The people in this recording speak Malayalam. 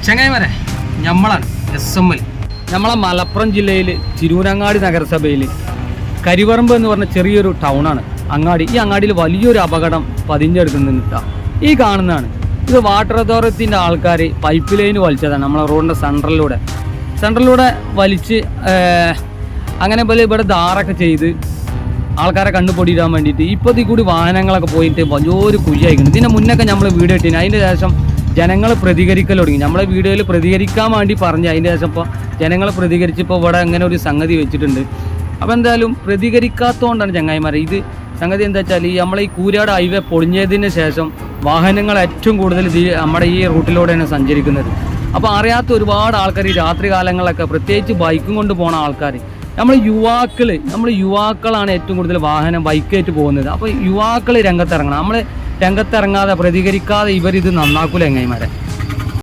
ചങ്ങായിമാരെ നമ്മളാണ് SML. നമ്മളെ മലപ്പുറം ജില്ലയിൽ തിരൂരങ്ങാടി നഗരസഭയിൽ കരിവറമ്പ് എന്ന് പറഞ്ഞ ചെറിയൊരു ടൗണാണ് അങ്ങാടി. ഈ അങ്ങാടിയിൽ വലിയൊരു അപകടം പതിഞ്ഞെടുക്കുന്നുണ്ട്. ഈ കാണുന്നതാണ് ഇത് വാട്ടർ അതോറിറ്റിൻ്റെ ആൾക്കാർ പൈപ്പ് ലൈൻ വലിച്ചതാണ് നമ്മളെ റോഡിൻ്റെ സെൻട്രലിലൂടെ വലിച്ച് അങ്ങനെ പോലെ ഇവിടെ ധാറൊക്കെ ചെയ്ത് ആൾക്കാരെ കണ്ടുപൊടിയിടാൻ വേണ്ടിയിട്ട് ഇപ്പോൾ ഇതിൽ കൂടി വാഹനങ്ങളൊക്കെ പോയിട്ട് വലിയൊരു കുഴിയായിരിക്കണം. ഇതിൻ്റെ മുന്നൊക്കെ നമ്മൾ വീഡിയോ ഇട്ടിന്. അതിൻ്റെ ശേഷം ജനങ്ങൾ പ്രതികരിക്കൽ തുടങ്ങി. നമ്മളെ വീഡിയോയിൽ പ്രതികരിക്കാൻ വേണ്ടി പറഞ്ഞ് അതിൻ്റെ ശേഷം ഇപ്പോൾ ജനങ്ങൾ പ്രതികരിച്ചപ്പോൾ ഇവിടെ അങ്ങനെ ഒരു സംഗതി വെച്ചിട്ടുണ്ട്. അപ്പോൾ എന്തായാലും പ്രതികരിക്കാത്തതുകൊണ്ടാണ് ചങ്ങായിമാരെ. ഇത് സംഗതി എന്താ വെച്ചാൽ നമ്മളെ ഈ കൂരാട് ഹൈവേ പൊളിഞ്ഞതിന് ശേഷം വാഹനങ്ങൾ ഏറ്റവും കൂടുതൽ നമ്മുടെ ഈ റൂട്ടിലൂടെയാണ് സഞ്ചരിക്കുന്നത്. അപ്പോൾ അറിയാത്ത ഒരുപാട് ആൾക്കാർ ഈ രാത്രി കാലങ്ങളിലൊക്കെ പ്രത്യേകിച്ച് ബൈക്കും കൊണ്ട് പോണ ആൾക്കാർ നമ്മൾ യുവാക്കളാണ് ഏറ്റവും കൂടുതൽ വാഹനം ബൈക്കായിട്ട് പോകുന്നത്. അപ്പോൾ യുവാക്കൾ രംഗത്തിറങ്ങണം. നമ്മൾ രംഗത്തിറങ്ങാതെ പ്രതികരിക്കാതെ ഇവരിത് നന്നാക്കൂല ചങ്ങായിമാരെ.